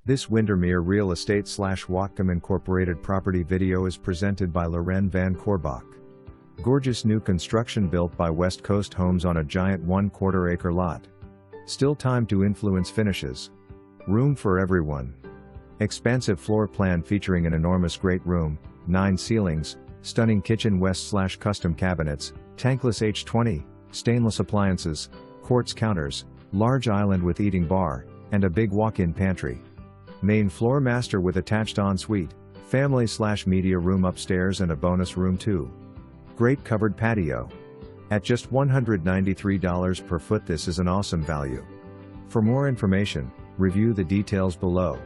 This Windermere Real Estate / Whatcom Incorporated property video is presented by Loren VanCorbach. Gorgeous new construction built by West Coast Homes on a giant 1/4 acre lot. Still time to influence finishes. Room for everyone. Expansive floor plan featuring an enormous great room, 9 ceilings, stunning kitchen west/custom cabinets, tankless H20, stainless appliances, quartz counters, large island with eating bar, and a big walk-in pantry. Main floor master with attached ensuite, family/media room upstairs and a bonus room too. Great covered patio. At just $193 per foot, this is an awesome value. For more information, review the details below.